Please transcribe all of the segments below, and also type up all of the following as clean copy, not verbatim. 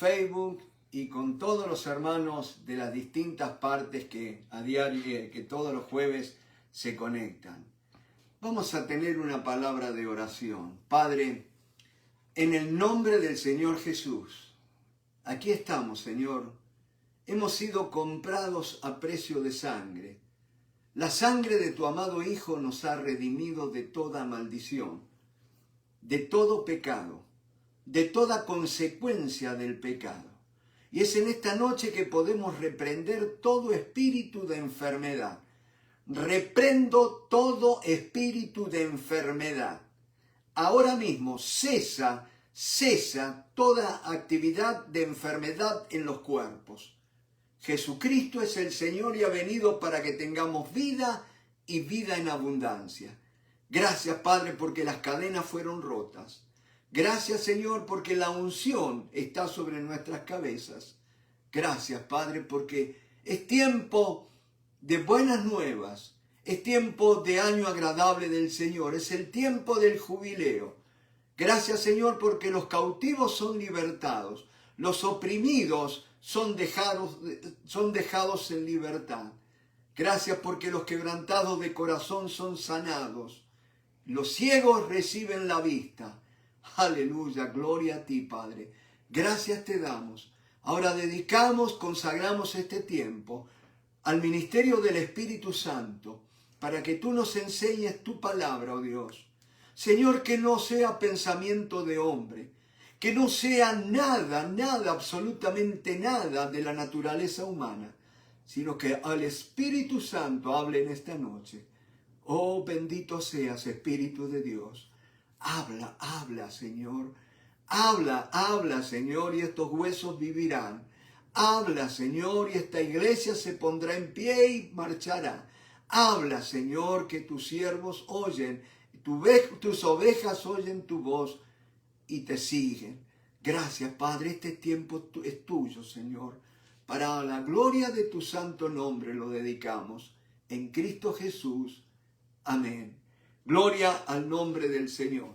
Facebook y con todos los hermanos de las distintas partes que a diario, que todos los jueves se conectan. Vamos a tener una palabra de oración. Padre, en el nombre del Señor Jesús, aquí estamos, Señor. Hemos sido comprados a precio de sangre. La sangre de tu amado Hijo nos ha redimido de toda maldición, de todo pecado, de toda consecuencia del pecado. Y es en esta noche que podemos reprender todo espíritu de enfermedad. Reprendo todo espíritu de enfermedad. Ahora mismo cesa toda actividad de enfermedad en los cuerpos. Jesucristo es el Señor y ha venido para que tengamos vida y vida en abundancia. Gracias, Padre, porque las cadenas fueron rotas. Gracias, Señor, porque la unción está sobre nuestras cabezas. Gracias, Padre, porque es tiempo de buenas nuevas. Es tiempo de año agradable del Señor. Es el tiempo del jubileo. Gracias, Señor, porque los cautivos son libertados. Los oprimidos son dejados en libertad. Gracias porque los quebrantados de corazón son sanados. Los ciegos reciben la vista. Aleluya, gloria a ti, Padre. Gracias te damos. Ahora consagramos este tiempo al ministerio del Espíritu Santo para que tú nos enseñes tu palabra, oh Dios. Señor, que no sea pensamiento de hombre, que no sea nada, absolutamente nada de la naturaleza humana, sino que al Espíritu Santo hable en esta noche. Oh, bendito seas, Espíritu de Dios. Habla, Señor. Habla, Señor, y estos huesos vivirán. Habla, Señor, y esta iglesia se pondrá en pie y marchará. Habla, Señor, que tus siervos oyen, tus ovejas oyen tu voz y te siguen. Gracias, Padre, este tiempo es tuyo, Señor. Para la gloria de tu santo nombre lo dedicamos. En Cristo Jesús. Amén. Gloria al nombre del Señor.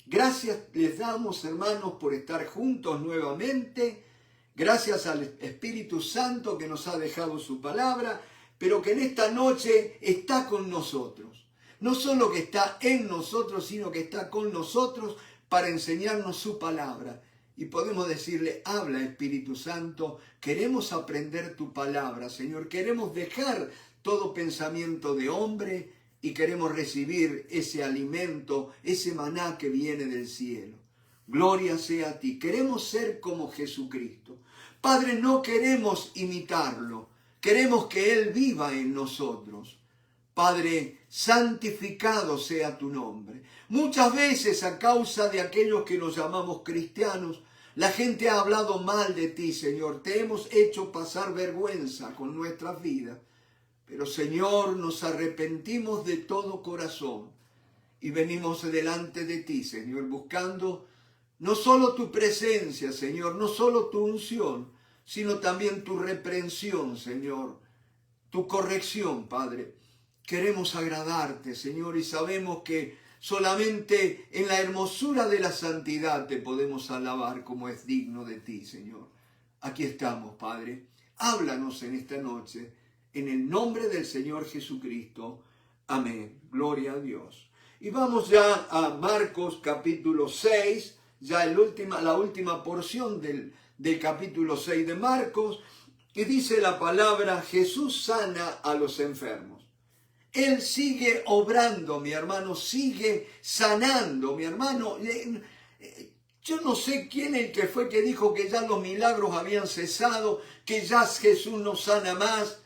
Gracias les damos, hermanos, por estar juntos nuevamente. Gracias al Espíritu Santo que nos ha dejado su palabra, pero que en esta noche está con nosotros. No solo que está en nosotros, sino que está con nosotros para enseñarnos su palabra. Y podemos decirle, habla, Espíritu Santo, queremos aprender tu palabra, Señor. Queremos dejar todo pensamiento de hombre y queremos recibir ese alimento, ese maná que viene del cielo. Gloria sea a ti. Queremos ser como Jesucristo. Padre, no queremos imitarlo. Queremos que Él viva en nosotros. Padre, santificado sea tu nombre. Muchas veces a causa de aquellos que nos llamamos cristianos, la gente ha hablado mal de ti, Señor. Te hemos hecho pasar vergüenza con nuestras vidas. Pero, Señor, nos arrepentimos de todo corazón y venimos delante de ti, Señor, buscando no solo tu presencia, Señor, no solo tu unción, sino también tu reprensión, Señor, tu corrección, Padre. Queremos agradarte, Señor, y sabemos que solamente en la hermosura de la santidad te podemos alabar como es digno de ti, Señor. Aquí estamos, Padre. Háblanos en esta noche, en el nombre del Señor Jesucristo. Amén. Gloria a Dios. Y vamos ya a Marcos capítulo 6, ya la última porción del capítulo 6 de Marcos, y dice la palabra, Jesús sana a los enfermos. Él sigue obrando, mi hermano, sigue sanando, mi hermano. Yo no sé quién el que fue que dijo que ya los milagros habían cesado, que ya Jesús no sana más.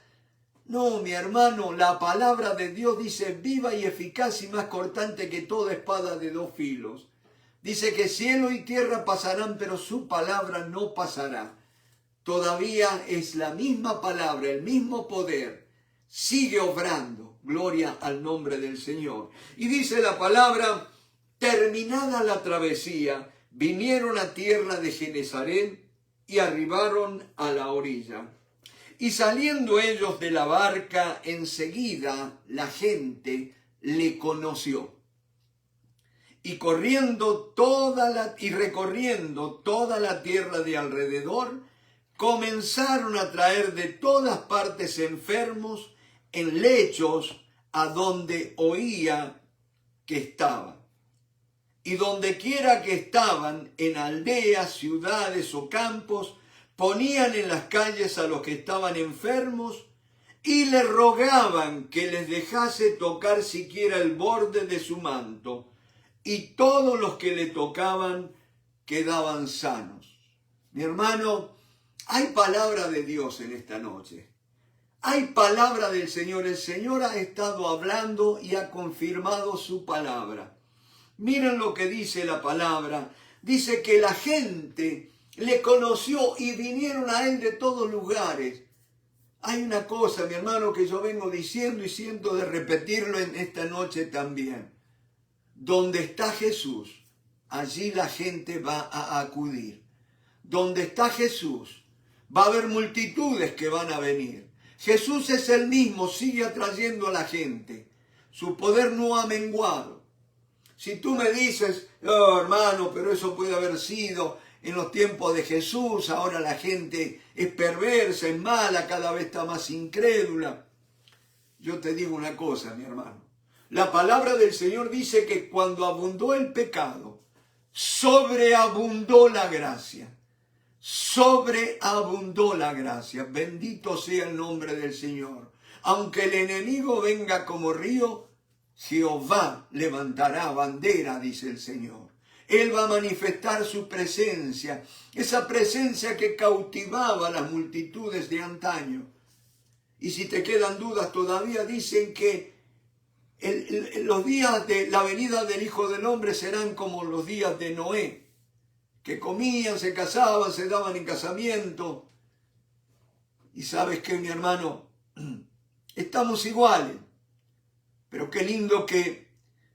No, mi hermano, la palabra de Dios dice viva y eficaz y más cortante que toda espada de dos filos. Dice que cielo y tierra pasarán, pero su palabra no pasará. Todavía es la misma palabra, el mismo poder. Sigue obrando. Gloria al nombre del Señor. Y dice la palabra, terminada la travesía, vinieron a tierra de Genezaret y arribaron a la orilla. Y saliendo ellos de la barca, enseguida la gente le conoció. y recorriendo toda la tierra de alrededor, comenzaron a traer de todas partes enfermos en lechos a donde oía que estaban. Y donde quiera que estaban, en aldeas, ciudades o campos, ponían en las calles a los que estaban enfermos y le rogaban que les dejase tocar siquiera el borde de su manto, y todos los que le tocaban quedaban sanos. Mi hermano, hay palabra de Dios en esta noche. Hay palabra del Señor. El Señor ha estado hablando y ha confirmado su palabra. Miren lo que dice la palabra. Dice que la gente le conoció y vinieron a él de todos lugares. Hay una cosa, mi hermano, que yo vengo diciendo y siento de repetirlo en esta noche también. Donde está Jesús, allí la gente va a acudir. Donde está Jesús, va a haber multitudes que van a venir. Jesús es el mismo, sigue atrayendo a la gente. Su poder no ha menguado. Si tú me dices, oh, hermano, pero eso puede haber sido en los tiempos de Jesús, ahora la gente es perversa, es mala, cada vez está más incrédula. Yo te digo una cosa, mi hermano. La palabra del Señor dice que cuando abundó el pecado, sobreabundó la gracia. Sobreabundó la gracia. Bendito sea el nombre del Señor. Aunque el enemigo venga como río, Jehová levantará bandera, dice el Señor. Él va a manifestar su presencia, esa presencia que cautivaba a las multitudes de antaño. Y si te quedan dudas todavía, dicen que los días de la venida del Hijo del Hombre serán como los días de Noé, que comían, se casaban, se daban en casamiento. Y sabes qué, mi hermano, estamos iguales. Pero qué lindo que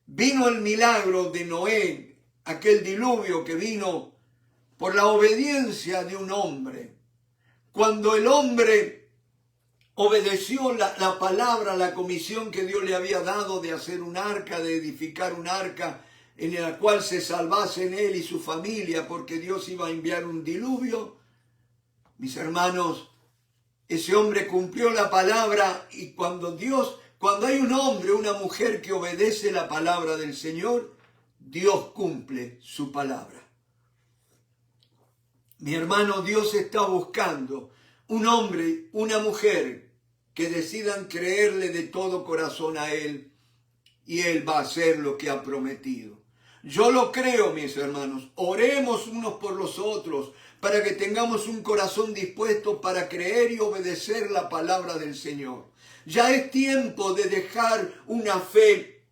vino el milagro de Noé, aquel diluvio que vino por la obediencia de un hombre. Cuando el hombre obedeció la palabra, la comisión que Dios le había dado de hacer un arca, de edificar un arca en la cual se salvasen él y su familia, porque Dios iba a enviar un diluvio. Mis hermanos, ese hombre cumplió la palabra, y cuando hay un hombre, una mujer que obedece la palabra del Señor, Dios cumple su palabra. Mi hermano, Dios está buscando un hombre, una mujer que decidan creerle de todo corazón a Él, y Él va a hacer lo que ha prometido. Yo lo creo, mis hermanos. Oremos unos por los otros para que tengamos un corazón dispuesto para creer y obedecer la palabra del Señor. Ya es tiempo de dejar una fe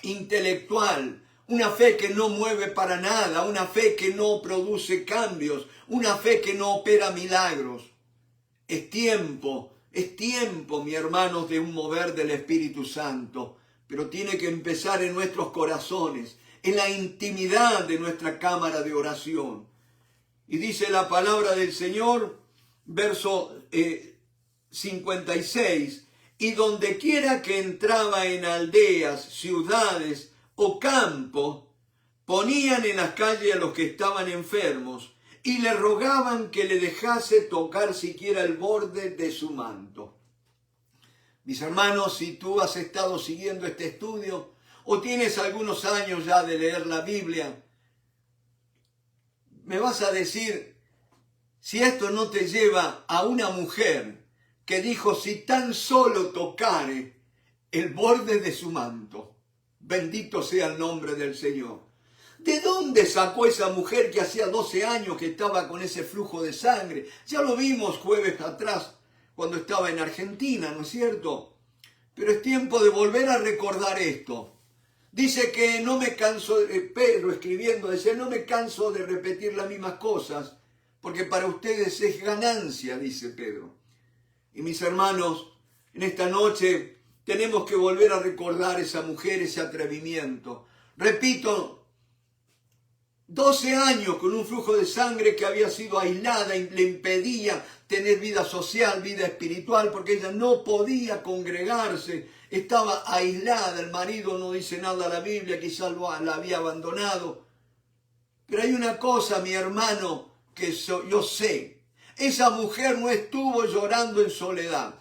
intelectual, una fe que no mueve para nada, una fe que no produce cambios, una fe que no opera milagros. Es tiempo, mi hermanos, de un mover del Espíritu Santo, pero tiene que empezar en nuestros corazones, en la intimidad de nuestra cámara de oración. Y dice la palabra del Señor, verso 56, y donde quiera que entraba en aldeas, ciudades o campo, ponían en las calles a los que estaban enfermos y le rogaban que le dejase tocar siquiera el borde de su manto. Mis hermanos, si tú has estado siguiendo este estudio o tienes algunos años ya de leer la Biblia, me vas a decir si esto no te lleva a una mujer que dijo, si tan solo tocare el borde de su manto, bendito sea el nombre del Señor. ¿De dónde sacó esa mujer que hacía 12 años que estaba con ese flujo de sangre? Ya lo vimos jueves atrás cuando estaba en Argentina, ¿no es cierto? Pero es tiempo de volver a recordar esto. Dice que no me canso, Pedro escribiendo, dice, no me canso de repetir las mismas cosas, porque para ustedes es ganancia, dice Pedro. Y mis hermanos, en esta noche tenemos que volver a recordar esa mujer, ese atrevimiento. Repito, 12 años con un flujo de sangre que había sido aislada y le impedía tener vida social, vida espiritual, porque ella no podía congregarse, estaba aislada. El marido no dice nada a la Biblia, quizás la había abandonado. Pero hay una cosa, mi hermano, que yo sé. Esa mujer no estuvo llorando en soledad.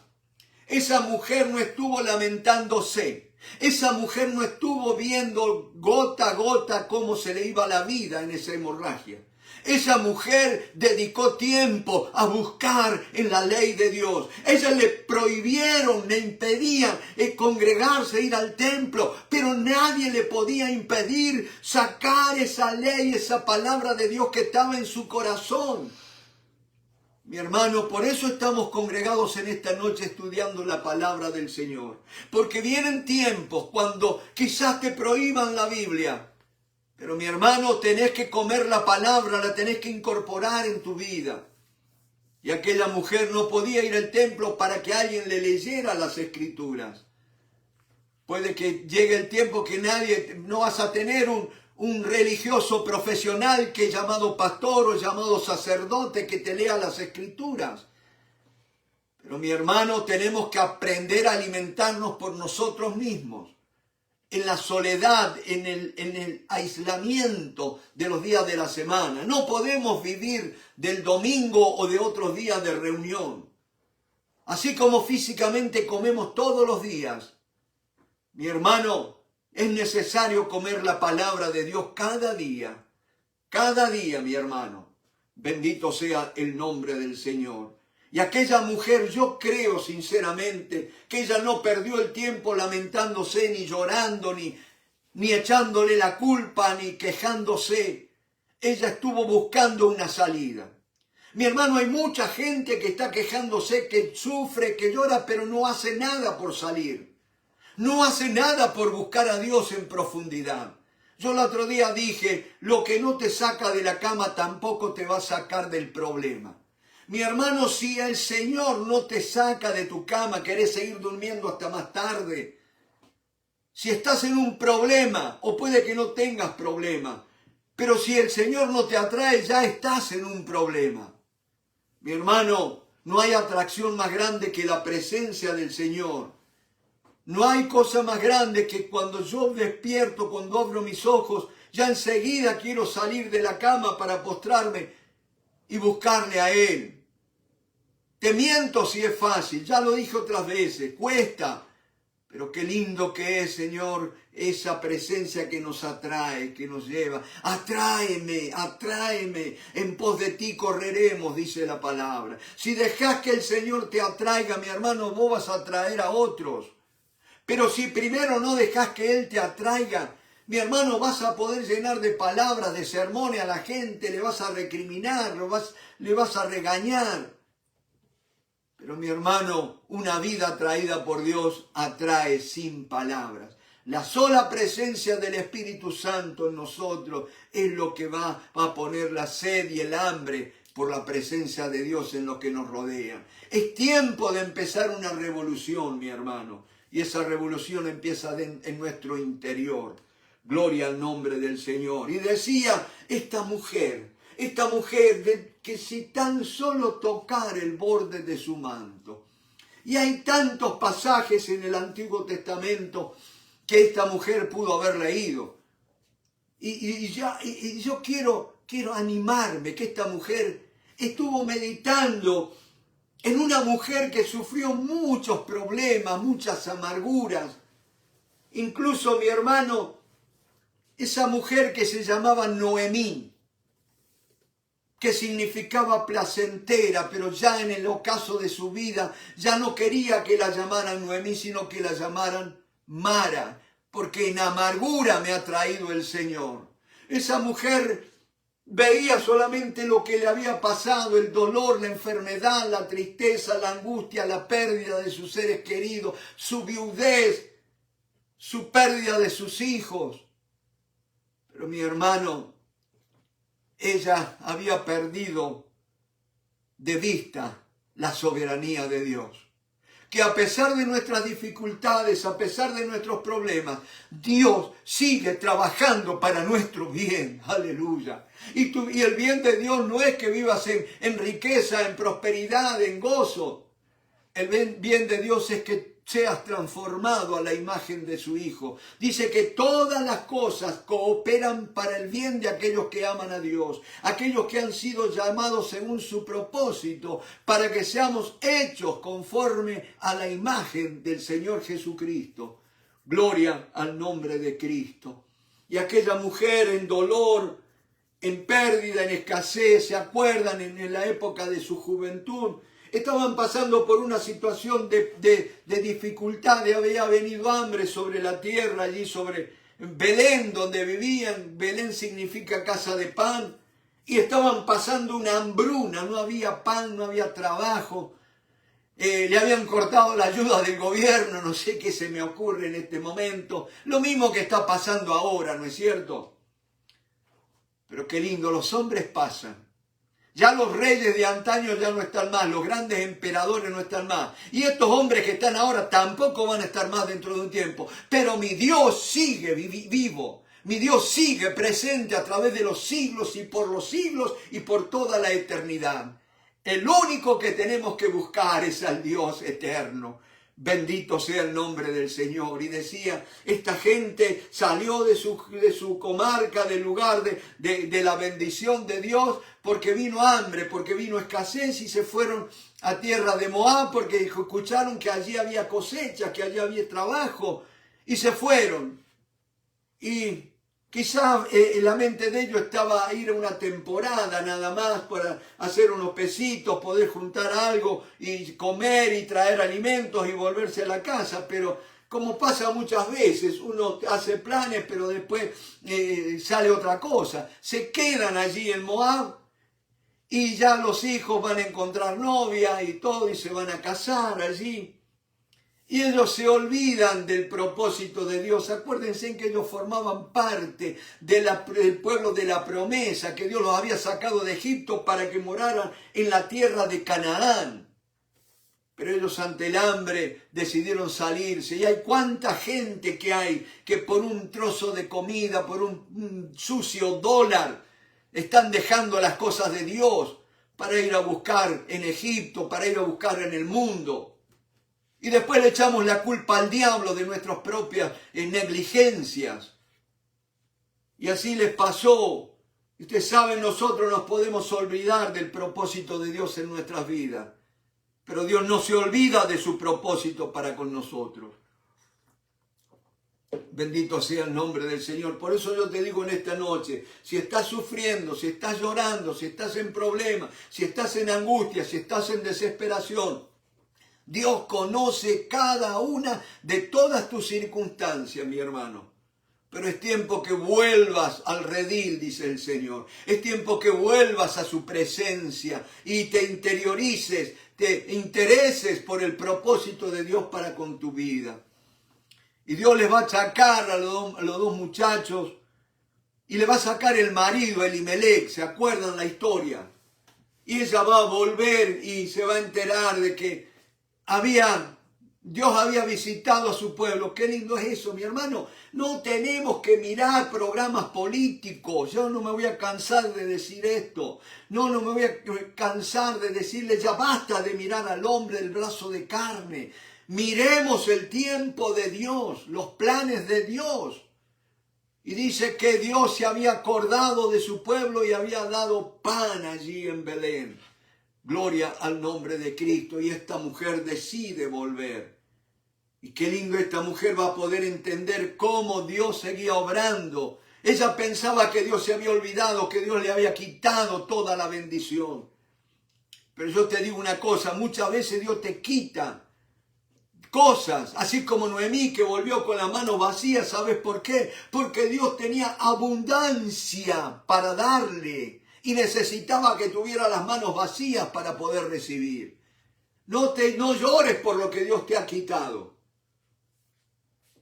Esa mujer no estuvo lamentándose. Esa mujer no estuvo viendo gota a gota cómo se le iba la vida en esa hemorragia. Esa mujer dedicó tiempo a buscar en la ley de Dios. Ella le prohibieron, le impedían congregarse, ir al templo, pero nadie le podía impedir sacar esa ley, esa palabra de Dios que estaba en su corazón. Mi hermano, por eso estamos congregados en esta noche estudiando la palabra del Señor. Porque vienen tiempos cuando quizás te prohíban la Biblia. Pero mi hermano, tenés que comer la palabra, la tenés que incorporar en tu vida. Y aquella mujer no podía ir al templo para que alguien le leyera las Escrituras. Puede que llegue el tiempo que no vas a tener un religioso profesional que llamado pastor o llamado sacerdote que te lea las Escrituras. Pero mi hermano, tenemos que aprender a alimentarnos por nosotros mismos. En la soledad, en el aislamiento de los días de la semana. No podemos vivir del domingo o de otros días de reunión. Así como físicamente comemos todos los días. Mi hermano, es necesario comer la palabra de Dios cada día. Cada día, mi hermano. Bendito sea el nombre del Señor. Y aquella mujer, yo creo sinceramente que ella no perdió el tiempo lamentándose, ni llorando, ni echándole la culpa, ni quejándose. Ella estuvo buscando una salida. Mi hermano, hay mucha gente que está quejándose, que sufre, que llora, pero no hace nada por salir. No hace nada por buscar a Dios en profundidad. Yo el otro día dije, lo que no te saca de la cama tampoco te va a sacar del problema. Mi hermano, si el Señor no te saca de tu cama, querés seguir durmiendo hasta más tarde. Si estás en un problema, o puede que no tengas problema, pero si el Señor no te atrae, ya estás en un problema. Mi hermano, no hay atracción más grande que la presencia del Señor. No hay cosa más grande que cuando yo despierto, cuando abro mis ojos, ya enseguida quiero salir de la cama para postrarme y buscarle a Él. Te miento si es fácil, ya lo dije otras veces, cuesta. Pero qué lindo que es, Señor, esa presencia que nos atrae, que nos lleva. Atráeme, atráeme, en pos de ti correremos, dice la palabra. Si dejás que el Señor te atraiga, mi hermano, vos vas a atraer a otros. Pero si primero no dejás que Él te atraiga, mi hermano, vas a poder llenar de palabras, de sermones a la gente, le vas a recriminar, le vas a regañar. Pero mi hermano, una vida atraída por Dios atrae sin palabras. La sola presencia del Espíritu Santo en nosotros es lo que va a poner la sed y el hambre por la presencia de Dios en lo que nos rodea. Es tiempo de empezar una revolución, mi hermano. Y esa revolución empieza en nuestro interior. Gloria al nombre del Señor. Y decía esta mujer que si tan solo tocar el borde de su manto. Y hay tantos pasajes en el Antiguo Testamento que esta mujer pudo haber leído. Y yo quiero animarme que esta mujer estuvo meditando en una mujer que sufrió muchos problemas, muchas amarguras. Incluso, mi hermano, esa mujer que se llamaba Noemí, que significaba placentera, pero ya en el ocaso de su vida ya no quería que la llamaran Noemí, sino que la llamaran Mara, porque en amargura me ha traído el Señor. Esa mujer veía solamente lo que le había pasado, el dolor, la enfermedad, la tristeza, la angustia, la pérdida de sus seres queridos, su viudez, su pérdida de sus hijos. Pero mi hermano, ella había perdido de vista la soberanía de Dios. que a pesar de nuestras dificultades, a pesar de nuestros problemas, Dios sigue trabajando para nuestro bien. Aleluya. Y el bien de Dios no es que vivas en riqueza, en prosperidad, en gozo. El bien de Dios es que seas transformado a la imagen de su Hijo. Dice que todas las cosas cooperan para el bien de aquellos que aman a Dios, aquellos que han sido llamados según su propósito, para que seamos hechos conforme a la imagen del Señor Jesucristo. Gloria al nombre de Cristo. Y aquella mujer en dolor, en pérdida, en escasez, ¿se acuerdan? En la época de su juventud, estaban pasando por una situación de dificultad. Había venido hambre sobre la tierra, allí sobre Belén, donde vivían. Belén significa casa de pan. Y estaban pasando una hambruna, no había pan, no había trabajo. Le habían cortado la ayuda del gobierno, no sé qué se me ocurre en este momento. Lo mismo que está pasando ahora, ¿no es cierto? Pero qué lindo, los hombres pasan. Ya los reyes de antaño ya no están más, los grandes emperadores no están más. Y estos hombres que están ahora tampoco van a estar más dentro de un tiempo. Pero mi Dios sigue vivo. Mi Dios sigue presente a través de los siglos y por toda la eternidad. El único que tenemos que buscar es al Dios eterno. Bendito sea el nombre del Señor. Y decía, esta gente salió de su comarca, del lugar de la bendición de Dios, porque vino hambre, porque vino escasez, y se fueron a tierra de Moab, porque escucharon que allí había cosecha, que allí había trabajo, y se fueron. Y quizás la mente de ellos estaba a ir a una temporada nada más para hacer unos pesitos, poder juntar algo y comer y traer alimentos y volverse a la casa. Pero como pasa muchas veces, uno hace planes pero después sale otra cosa. Se quedan allí en Moab y ya los hijos van a encontrar novia y todo y se van a casar allí. Y ellos se olvidan del propósito de Dios. Acuérdense en que ellos formaban parte del pueblo de la promesa, que Dios los había sacado de Egipto para que moraran en la tierra de Canaán. Pero ellos ante el hambre decidieron salirse. Y hay cuánta gente que hay que por un trozo de comida, por un sucio dólar, están dejando las cosas de Dios para ir a buscar en Egipto, para ir a buscar en el mundo. Y después le echamos la culpa al diablo de nuestras propias negligencias. Y así les pasó. Ustedes saben, nosotros nos podemos olvidar del propósito de Dios en nuestras vidas. Pero Dios no se olvida de su propósito para con nosotros. Bendito sea el nombre del Señor. Por eso yo te digo en esta noche, si estás sufriendo, si estás llorando, si estás en problemas, si estás en angustia, si estás en desesperación, Dios conoce cada una de todas tus circunstancias, mi hermano. Pero es tiempo que vuelvas al redil, dice el Señor. Es tiempo que vuelvas a su presencia y te interiorices, te intereses por el propósito de Dios para con tu vida. Y Dios les va a sacar a los dos muchachos y le va a sacar el marido, Elimelech. ¿Se acuerdan la historia? Y ella va a volver y se va a enterar de que Dios había visitado a su pueblo. Qué lindo es eso, mi hermano. No tenemos que mirar programas políticos. Yo no me voy a cansar de decir esto. No me voy a cansar de decirle, ya basta de mirar al hombre del brazo de carne. Miremos el tiempo de Dios, los planes de Dios. Y dice que Dios se había acordado de su pueblo y había dado pan allí en Belén. Gloria al nombre de Cristo. Y esta mujer decide volver. Y qué lindo, esta mujer va a poder entender cómo Dios seguía obrando. Ella pensaba que Dios se había olvidado, que Dios le había quitado toda la bendición. Pero yo te digo una cosa, muchas veces Dios te quita cosas, así como Noemí, que volvió con las manos vacías. ¿Sabes por qué? Porque Dios tenía abundancia para darle. Y necesitaba que tuviera las manos vacías para poder recibir. No llores por lo que Dios te ha quitado.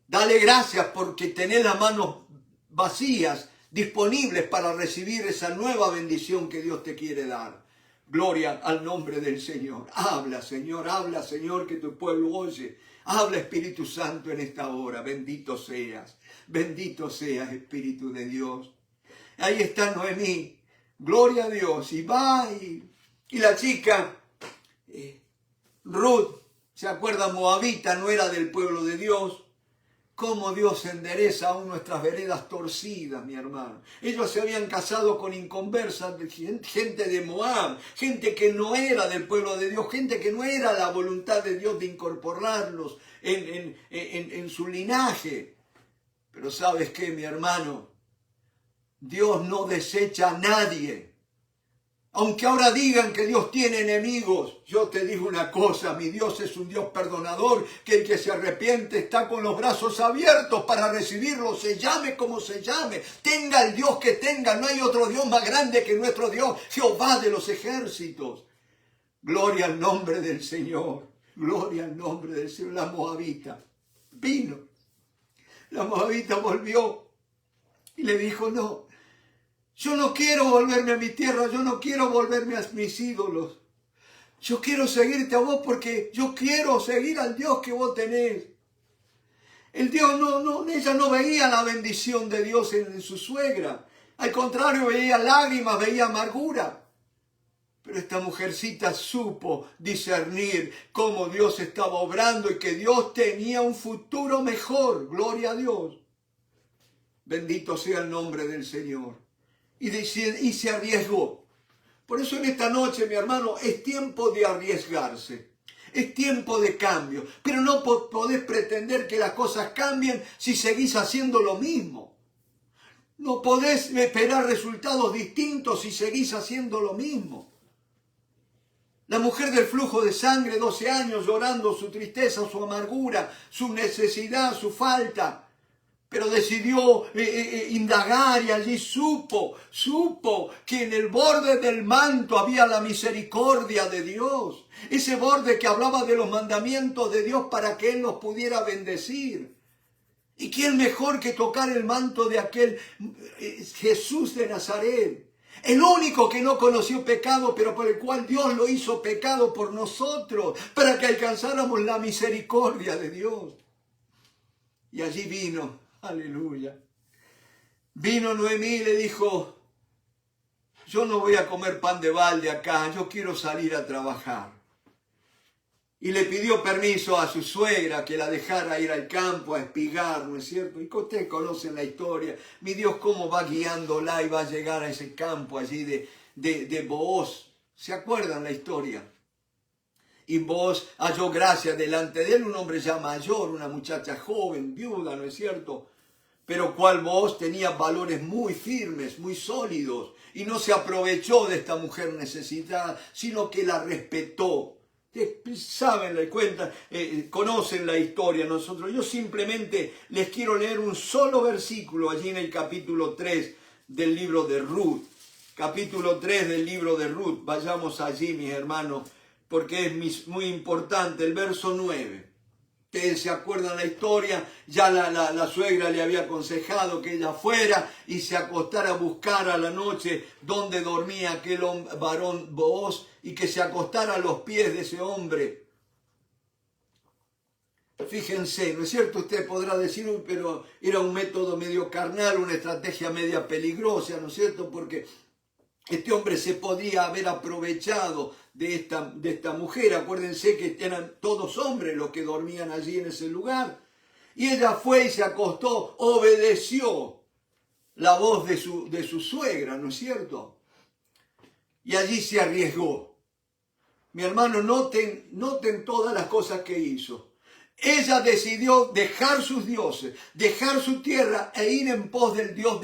Dale gracias porque tenés las manos vacías, disponibles para recibir esa nueva bendición que Dios te quiere dar. Gloria al nombre del Señor. Habla, Señor, que tu pueblo oye. Habla, Espíritu Santo, en esta hora. Bendito seas, Espíritu de Dios. Ahí está Noemí. Gloria a Dios. Y va y la chica, Ruth, ¿se acuerda? Moabita, no era del pueblo de Dios. Cómo Dios endereza aún nuestras veredas torcidas, mi hermano. Ellos se habían casado con inconversas, gente de Moab, gente que no era del pueblo de Dios, gente que no era la voluntad de Dios de incorporarlos en su linaje. Pero ¿sabes qué, mi hermano? Dios no desecha a nadie. Aunque ahora digan que Dios tiene enemigos, yo te digo una cosa, mi Dios es un Dios perdonador, que el que se arrepiente está con los brazos abiertos para recibirlo, se llame como se llame, tenga el Dios que tenga, no hay otro Dios más grande que nuestro Dios, Jehová de los ejércitos. Gloria al nombre del Señor, gloria al nombre del Señor. La moabita vino, la moabita volvió y le dijo, no, yo no quiero volverme a mi tierra, yo no quiero volverme a mis ídolos. Yo quiero seguirte a vos porque yo quiero seguir al Dios que vos tenés. El Dios ella no veía la bendición de Dios en su suegra. Al contrario, veía lágrimas, veía amargura. Pero esta mujercita supo discernir cómo Dios estaba obrando y que Dios tenía un futuro mejor. Gloria a Dios. Bendito sea el nombre del Señor. Y se arriesgó. Por eso en esta noche, mi hermano, es tiempo de arriesgarse. Es tiempo de cambio. Pero no podés pretender que las cosas cambien si seguís haciendo lo mismo. No podés esperar resultados distintos si seguís haciendo lo mismo. La mujer del flujo de sangre, 12 años, llorando su tristeza, su amargura, su necesidad, su falta. Pero decidió indagar y allí supo que en el borde del manto había la misericordia de Dios. Ese borde que hablaba de los mandamientos de Dios para que Él los pudiera bendecir. ¿Y quién mejor que tocar el manto de aquel Jesús de Nazaret? El único que no conoció pecado, pero por el cual Dios lo hizo pecado por nosotros, para que alcanzáramos la misericordia de Dios. Y allí vino. Aleluya. Vino Noemí y le dijo, yo no voy a comer pan de balde acá, yo quiero salir a trabajar. Y le pidió permiso a su suegra que la dejara ir al campo a espigar, ¿no es cierto? Y que ustedes conocen la historia. Mi Dios, cómo va guiándola y va a llegar a ese campo allí de Booz. ¿Se acuerdan la historia? Y Booz halló gracia delante de él, un hombre ya mayor, una muchacha joven, viuda, ¿no es cierto? Pero cual Booz tenía valores muy firmes, muy sólidos, y no se aprovechó de esta mujer necesitada, sino que la respetó. Saben, le cuentan, conocen la historia nosotros. Yo simplemente les quiero leer un solo versículo allí en el capítulo 3 del libro de Ruth. Capítulo 3 del libro de Ruth. Vayamos allí, mis hermanos, porque es muy importante. El verso 9. Ustedes se acuerdan la historia, ya la suegra le había aconsejado que ella fuera y se acostara a buscar a la noche donde dormía aquel varón Booz y que se acostara a los pies de ese hombre. Fíjense, ¿no es cierto? Usted podrá decir, pero era un método medio carnal, una estrategia media peligrosa, ¿no es cierto? Porque este hombre se podía haber aprovechado de esta mujer. Acuérdense que eran todos hombres los que dormían allí en ese lugar. Y ella fue y se acostó, obedeció la voz de su suegra, ¿no es cierto? Y allí se arriesgó. Mi hermano, noten todas las cosas que hizo. Ella decidió dejar sus dioses, dejar su tierra e ir en pos del Dios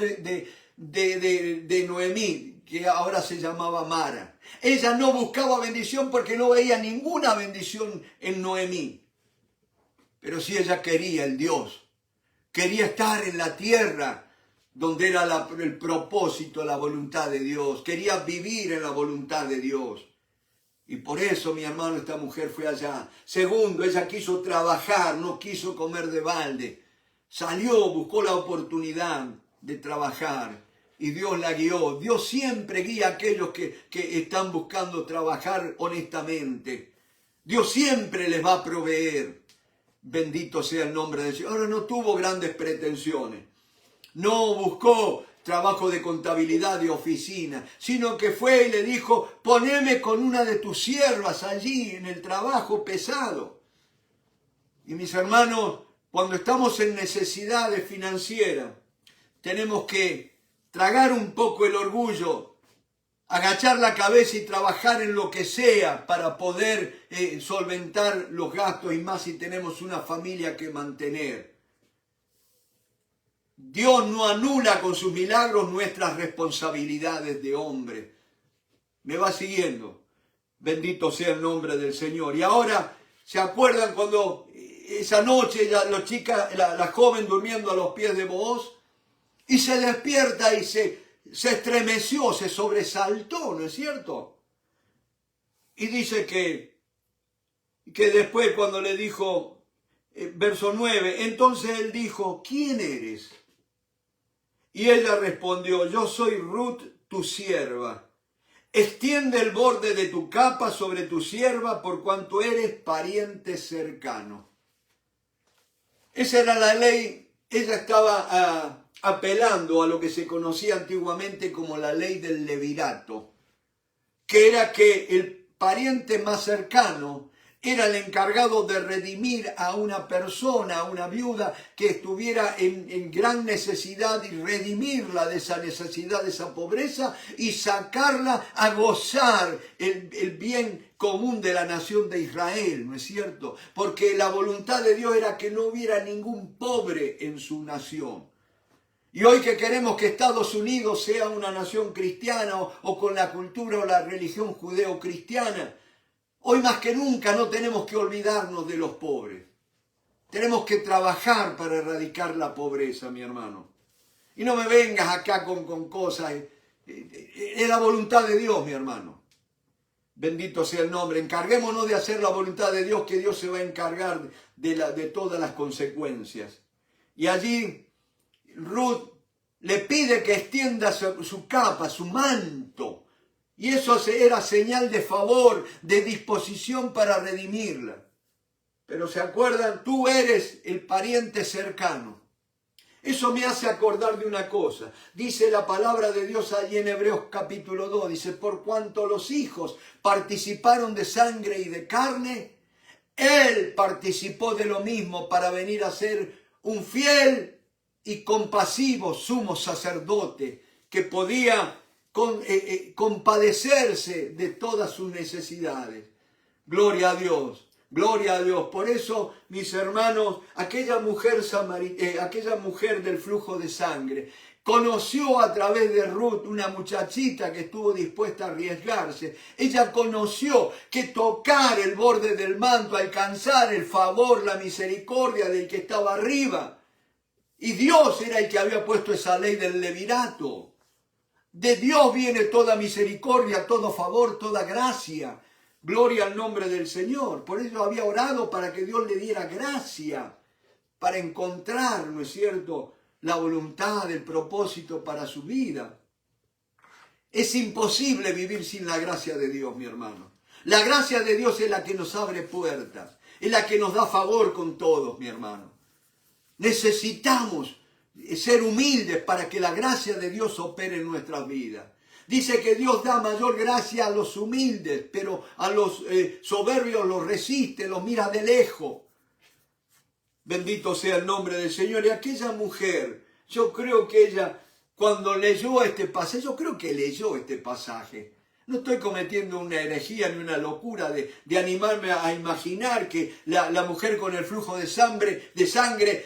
de Noemí, que ahora se llamaba Mara. Ella no buscaba bendición porque no veía ninguna bendición en Noemí. Pero sí ella quería el Dios. Quería estar en la tierra donde era el propósito, la voluntad de Dios. Quería vivir en la voluntad de Dios. Y por eso, mi hermano, esta mujer fue allá. Segundo, ella quiso trabajar, no quiso comer de balde. Salió, buscó la oportunidad de trabajar. y Dios la guió. Dios siempre guía a aquellos que están buscando trabajar honestamente. Dios siempre les va a proveer. Bendito sea el nombre del Señor. Ahora, no tuvo grandes pretensiones. No buscó trabajo de contabilidad de oficina, sino que fue y le dijo, poneme con una de tus siervas allí en el trabajo pesado. Y mis hermanos, cuando estamos en necesidades financieras, tenemos que tragar un poco el orgullo, agachar la cabeza y trabajar en lo que sea para poder solventar los gastos, y más si tenemos una familia que mantener. Dios no anula con sus milagros nuestras responsabilidades de hombre. ¿Me va siguiendo? Bendito sea el nombre del Señor. Y ahora, ¿se acuerdan cuando esa noche la joven durmiendo a los pies de Booz? Y se despierta y se estremeció, se sobresaltó, ¿no es cierto? Y dice que después cuando le dijo, verso 9, entonces él dijo, ¿quién eres? Y ella respondió, yo soy Ruth, tu sierva. Extiende el borde de tu capa sobre tu sierva por cuanto eres pariente cercano. Esa era la ley. Ella estaba apelando a lo que se conocía antiguamente como la ley del levirato, que era que el pariente más cercano era el encargado de redimir a una persona, a una viuda que estuviera en gran necesidad, y redimirla de esa necesidad, de esa pobreza, y sacarla a gozar el bien común de la nación de Israel, ¿no es cierto? Porque la voluntad de Dios era que no hubiera ningún pobre en su nación. Y hoy que queremos que Estados Unidos sea una nación cristiana o con la cultura o la religión judeo-cristiana, hoy más que nunca no tenemos que olvidarnos de los pobres. Tenemos que trabajar para erradicar la pobreza, mi hermano. Y no me vengas acá con cosas. Es la voluntad de Dios, mi hermano. Bendito sea el nombre. Encarguémonos de hacer la voluntad de Dios, que Dios se va a encargar de todas las consecuencias. Y allí Ruth le pide que extienda su capa, su manto. Y eso era señal de favor, de disposición para redimirla. Pero ¿se acuerdan? Tú eres el pariente cercano. Eso me hace acordar de una cosa. Dice la palabra de Dios allí en Hebreos capítulo 2. Dice, por cuanto los hijos participaron de sangre y de carne, Él participó de lo mismo para venir a ser un fiel y compasivo sumo sacerdote que podía compadecerse de todas sus necesidades. Gloria a Dios. Gloria a Dios. Por eso, mis hermanos, aquella mujer del flujo de sangre conoció a través de Ruth, una muchachita que estuvo dispuesta a arriesgarse. Ella conoció que tocar el borde del manto, alcanzar el favor, la misericordia del que estaba arriba. Y Dios era el que había puesto esa ley del levirato. De Dios viene toda misericordia, todo favor, toda gracia. Gloria al nombre del Señor. Por eso había orado para que Dios le diera gracia para encontrar, ¿no es cierto?, la voluntad, el propósito para su vida. Es imposible vivir sin la gracia de Dios, mi hermano. La gracia de Dios es la que nos abre puertas, es la que nos da favor con todos, mi hermano. Necesitamos ser humildes para que la gracia de Dios opere en nuestras vidas. Dice que Dios da mayor gracia a los humildes, pero a los soberbios los resiste, los mira de lejos. Bendito sea el nombre del Señor. Y aquella mujer, yo creo que ella, cuando leyó este pasaje, yo creo que leyó este pasaje. No estoy cometiendo una herejía ni una locura de animarme a imaginar que la mujer con el flujo de sangre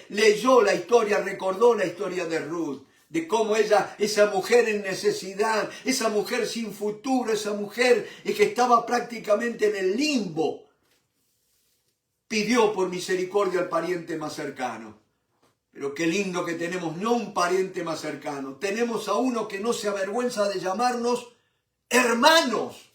leyó la historia, recordó la historia de Ruth, de cómo ella, esa mujer en necesidad, esa mujer sin futuro, esa mujer que estaba prácticamente en el limbo, pidió por misericordia al pariente más cercano. Pero qué lindo que tenemos, no un pariente más cercano, tenemos a uno que no se avergüenza de llamarnos hermanos.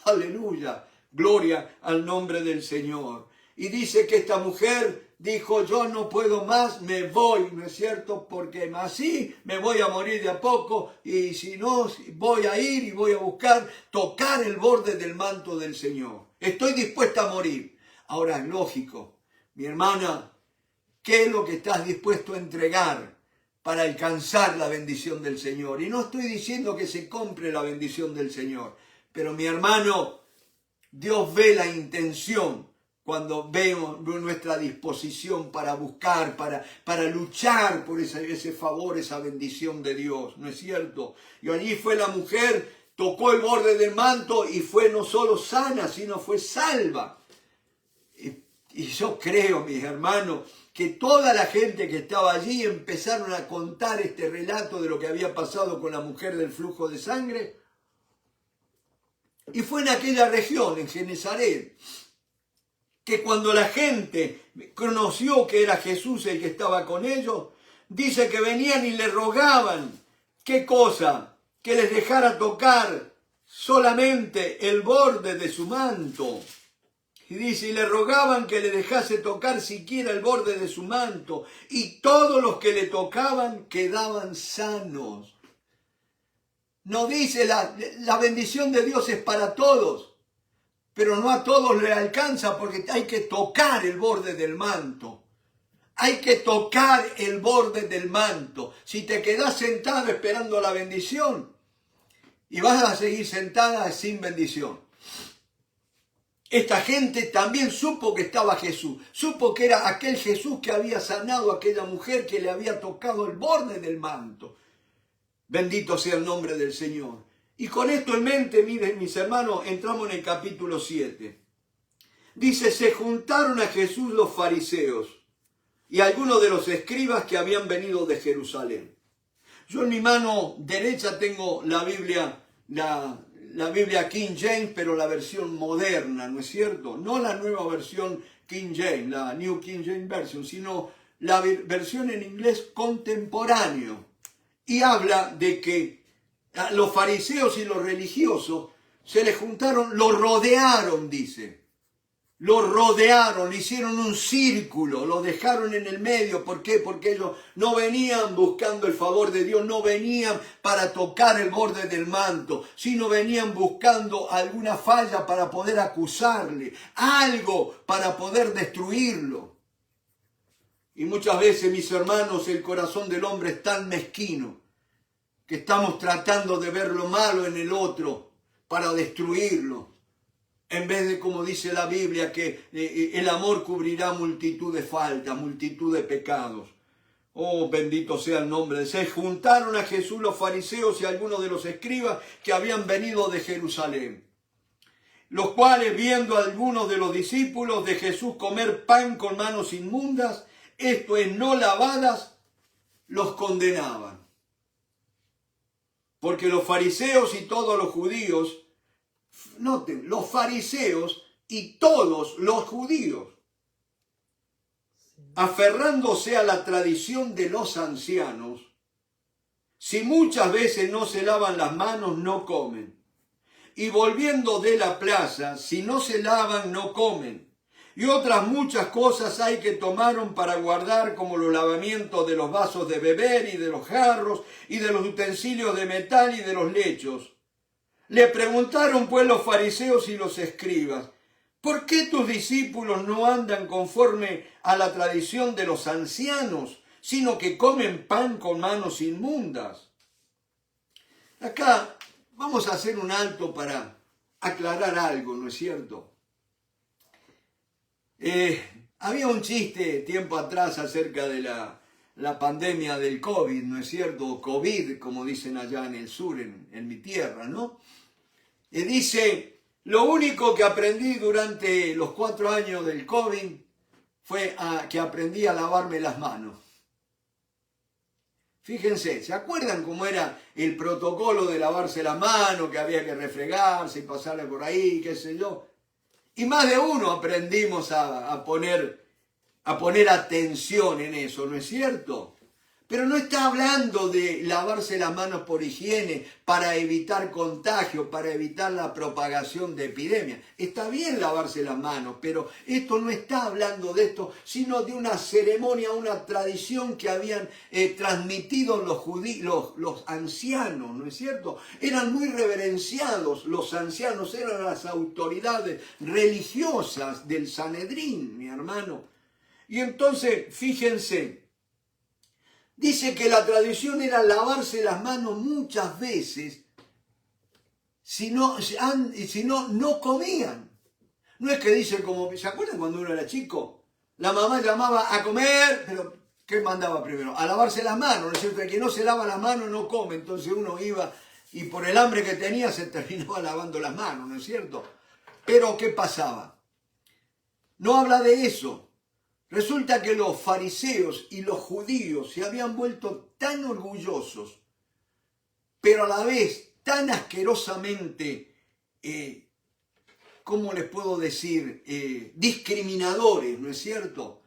Aleluya, gloria al nombre del Señor. Y dice que esta mujer dijo, yo no puedo más, me voy, ¿no es cierto? Porque así me voy a morir de a poco y si no, voy a ir y voy a buscar tocar el borde del manto del Señor. Estoy dispuesta a morir. Ahora es lógico, mi hermana, ¿qué es lo que estás dispuesto a entregar para alcanzar la bendición del Señor? Y no estoy diciendo que se compre la bendición del Señor, pero mi hermano, Dios ve la intención cuando vemos nuestra disposición para buscar, para luchar por ese favor, esa bendición de Dios, ¿no es cierto? Y allí fue la mujer, tocó el borde del manto y fue no solo sana, sino fue salva. Y yo creo, mis hermanos, que toda la gente que estaba allí empezaron a contar este relato de lo que había pasado con la mujer del flujo de sangre. Y fue en aquella región, en Genesaret, que cuando la gente conoció que era Jesús el que estaba con ellos, dice que venían y le rogaban, ¿qué cosa? Que les dejara tocar solamente el borde de su manto. Y dice, y le rogaban que le dejase tocar siquiera el borde de su manto, y todos los que le tocaban quedaban sanos. No dice, la bendición de Dios es para todos, pero no a todos le alcanza porque hay que tocar el borde del manto. Hay que tocar el borde del manto. Si te quedás sentado esperando la bendición y vas a seguir sentada sin bendición. Esta gente también supo que estaba Jesús, supo que era aquel Jesús que había sanado a aquella mujer que le había tocado el borde del manto. Bendito sea el nombre del Señor. Y con esto en mente, miren mis hermanos, entramos en el capítulo 7. Dice, se juntaron a Jesús los fariseos y algunos de los escribas que habían venido de Jerusalén. Yo en mi mano derecha tengo la Biblia, la Biblia King James, pero la versión moderna, ¿no es cierto? No la nueva versión King James, la New King James Version, sino la versión en inglés contemporáneo. Y habla de que a los fariseos y los religiosos se les juntaron, lo rodearon, dice. Lo rodearon, hicieron un círculo, lo dejaron en el medio. ¿Por qué? Porque ellos no venían buscando el favor de Dios, no venían para tocar el borde del manto, sino venían buscando alguna falla para poder acusarle, algo para poder destruirlo. Y muchas veces, mis hermanos, el corazón del hombre es tan mezquino que estamos tratando de ver lo malo en el otro para destruirlo. En vez de, como dice la Biblia, que el amor cubrirá multitud de faltas, multitud de pecados. Oh, bendito sea el nombre. Se juntaron a Jesús los fariseos y algunos de los escribas que habían venido de Jerusalén, los cuales, viendo a algunos de los discípulos de Jesús comer pan con manos inmundas, esto es, no lavadas, los condenaban. Porque los fariseos y todos los judíos, noten, los fariseos y todos los judíos, aferrándose a la tradición de los ancianos, si muchas veces no se lavan las manos, no comen. Y volviendo de la plaza, si no se lavan, no comen. Y otras muchas cosas hay que tomaron para guardar, como los lavamientos de los vasos de beber y de los jarros y de los utensilios de metal y de los lechos. Le preguntaron pues los fariseos y los escribas, ¿por qué tus discípulos no andan conforme a la tradición de los ancianos, sino que comen pan con manos inmundas? Acá vamos a hacer un alto para aclarar algo, ¿no es cierto? Había un chiste tiempo atrás acerca de la pandemia del COVID, ¿no es cierto? COVID, como dicen allá en el sur, en mi tierra, ¿no? Y dice, lo único que aprendí durante los 4 años del COVID fue que aprendí a lavarme las manos. Fíjense, ¿se acuerdan cómo era el protocolo de lavarse las manos, que había que refregarse y pasarle por ahí, qué sé yo? Y más de uno aprendimos a poner atención en eso, ¿no es cierto? Pero no está hablando de lavarse las manos por higiene para evitar contagio, para evitar la propagación de epidemias. Está bien lavarse las manos, pero esto no está hablando de esto, sino de una ceremonia, una tradición que habían transmitido los ancianos, ¿no es cierto? Eran muy reverenciados los ancianos, eran las autoridades religiosas del Sanedrín, mi hermano. Y entonces, fíjense, dice que la tradición era lavarse las manos muchas veces, si no, no comían. No es que dice como, ¿se acuerdan cuando uno era chico? La mamá llamaba a comer, pero ¿qué mandaba primero? A lavarse las manos, ¿no es cierto? El que no se lava las manos no come, entonces uno iba y por el hambre que tenía se terminaba lavando las manos, ¿no es cierto? Pero ¿qué pasaba? No habla de eso. Resulta que los fariseos y los judíos se habían vuelto tan orgullosos, pero a la vez tan asquerosamente, ¿cómo les puedo decir? Discriminadores, ¿no es cierto?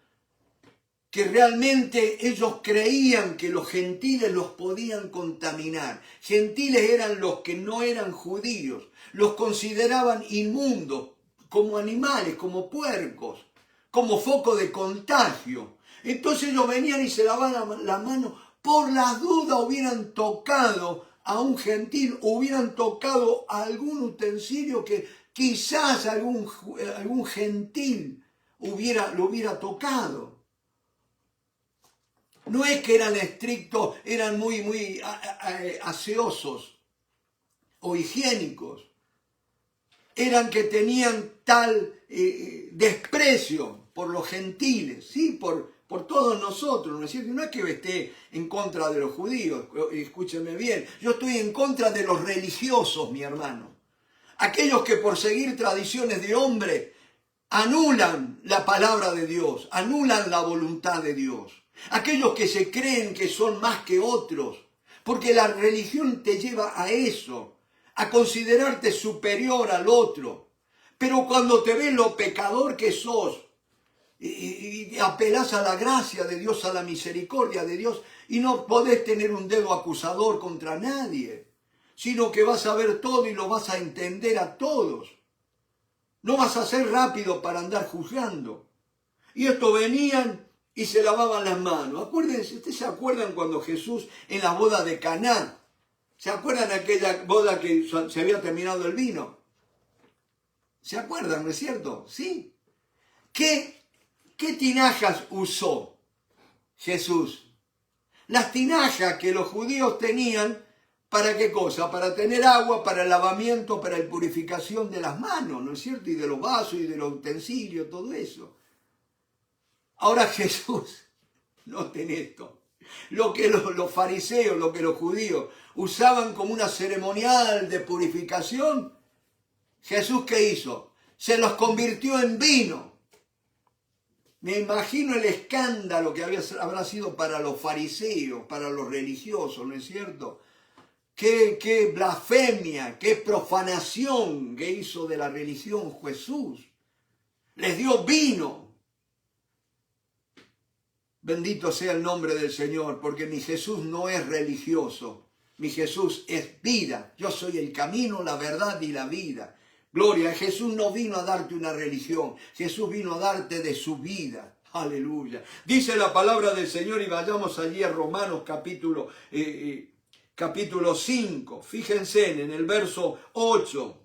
Que realmente ellos creían que los gentiles los podían contaminar. Gentiles eran los que no eran judíos, los consideraban inmundos, como animales, como puercos, como foco de contagio. Entonces ellos venían y se lavaban la mano, por las dudas hubieran tocado a un gentil, hubieran tocado a algún utensilio que quizás algún gentil lo hubiera tocado. No es que eran estrictos, eran muy aseosos o higiénicos. Eran que tenían tal desprecio por los gentiles, ¿sí? por todos nosotros, ¿no es cierto? No es que esté en contra de los judíos, escúcheme bien, yo estoy en contra de los religiosos, mi hermano. Aquellos que por seguir tradiciones de hombre anulan la palabra de Dios, anulan la voluntad de Dios. Aquellos que se creen que son más que otros, porque la religión te lleva a eso, a considerarte superior al otro. Pero cuando te ves lo pecador que sos y apelás a la gracia de Dios, a la misericordia de Dios, y no podés tener un dedo acusador contra nadie, sino que vas a ver todo y lo vas a entender a todos. No vas a ser rápido para andar juzgando. Y estos venían y se lavaban las manos. Acuérdense, ¿ustedes se acuerdan cuando Jesús en la boda de Caná? ¿Se acuerdan de aquella boda que se había terminado el vino? ¿Se acuerdan, no es cierto? Sí. ¿Qué tinajas usó Jesús? Las tinajas que los judíos tenían, ¿para qué cosa? Para tener agua, para el lavamiento, para la purificación de las manos, ¿no es cierto? Y de los vasos y de los utensilios, todo eso. Ahora Jesús, noten esto, lo que los fariseos, lo que los judíos usaban como una ceremonial de purificación, Jesús, ¿qué hizo? Se los convirtió en vino. Me imagino el escándalo que habrá sido para los fariseos, para los religiosos, ¿no es cierto? Qué blasfemia, qué profanación que hizo de la religión Jesús. Les dio vino. Bendito sea el nombre del Señor, porque mi Jesús no es religioso. Mi Jesús es vida. Yo soy el camino, la verdad y la vida. Gloria, Jesús no vino a darte una religión. Jesús vino a darte de su vida. Aleluya. Dice la palabra del Señor y vayamos allí a Romanos capítulo 5. Fíjense en el verso 8.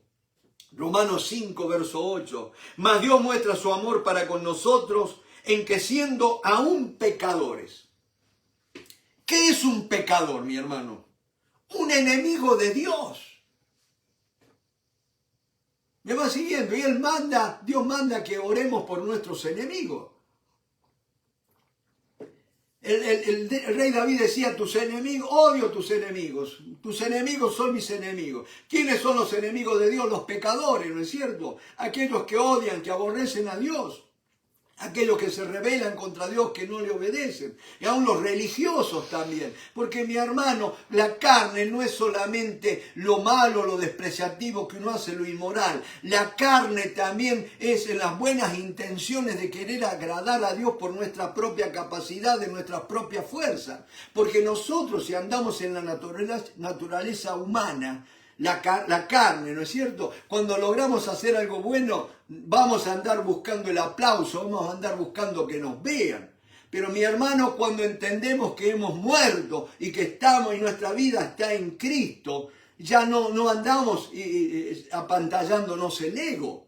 Romanos 5, verso 8. Mas Dios muestra su amor para con nosotros en que siendo aún pecadores. ¿Qué es un pecador, mi hermano? Un enemigo de Dios. ¿Me va siguiendo? Y Dios manda que oremos por nuestros enemigos. El rey David decía, tus enemigos, odio tus enemigos son mis enemigos. ¿Quiénes son los enemigos de Dios? Los pecadores, ¿no es cierto? Aquellos que odian, que aborrecen a Dios. aquellos que se rebelan contra Dios, que no le obedecen, y aún los religiosos también, porque mi hermano, la carne no es solamente lo malo, lo despreciativo que uno hace, lo inmoral, la carne también es en las buenas intenciones de querer agradar a Dios por nuestra propia capacidad, de nuestra propia fuerza, porque nosotros si andamos en la naturaleza humana, la carne, ¿no es cierto? Cuando logramos hacer algo bueno, vamos a andar buscando el aplauso, vamos a andar buscando que nos vean. Pero mi hermano, cuando entendemos que hemos muerto y que estamos y nuestra vida está en Cristo, ya no andamos apantallándonos el ego.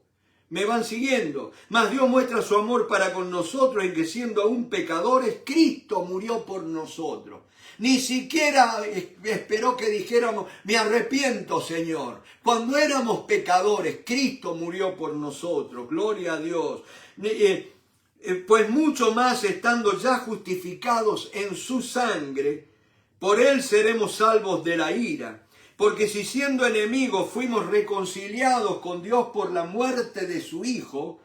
¿Me van siguiendo? Mas Dios muestra su amor para con nosotros en que siendo aún pecadores, Cristo murió por nosotros. Ni siquiera esperó que dijéramos, me arrepiento, Señor. Cuando éramos pecadores, Cristo murió por nosotros. Gloria a Dios. Pues mucho más estando ya justificados en su sangre, por él seremos salvos de la ira. Porque si siendo enemigos fuimos reconciliados con Dios por la muerte de su Hijo,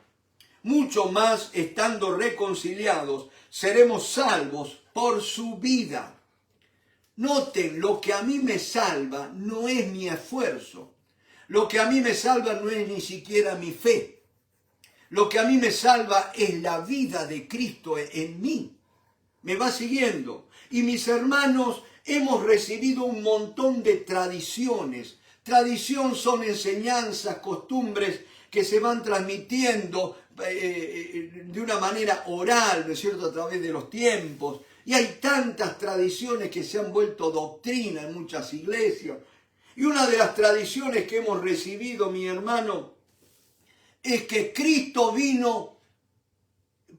mucho más estando reconciliados seremos salvos por su vida. Noten, lo que a mí me salva no es mi esfuerzo. Lo que a mí me salva no es ni siquiera mi fe. Lo que a mí me salva es la vida de Cristo en mí. ¿Me va siguiendo? Y mis hermanos, hemos recibido un montón de tradiciones. Tradición son enseñanzas, costumbres que se van transmitiendo de una manera oral, ¿no es cierto?, a través de los tiempos. Y hay tantas tradiciones que se han vuelto doctrina en muchas iglesias. Y una de las tradiciones que hemos recibido, mi hermano, es que Cristo vino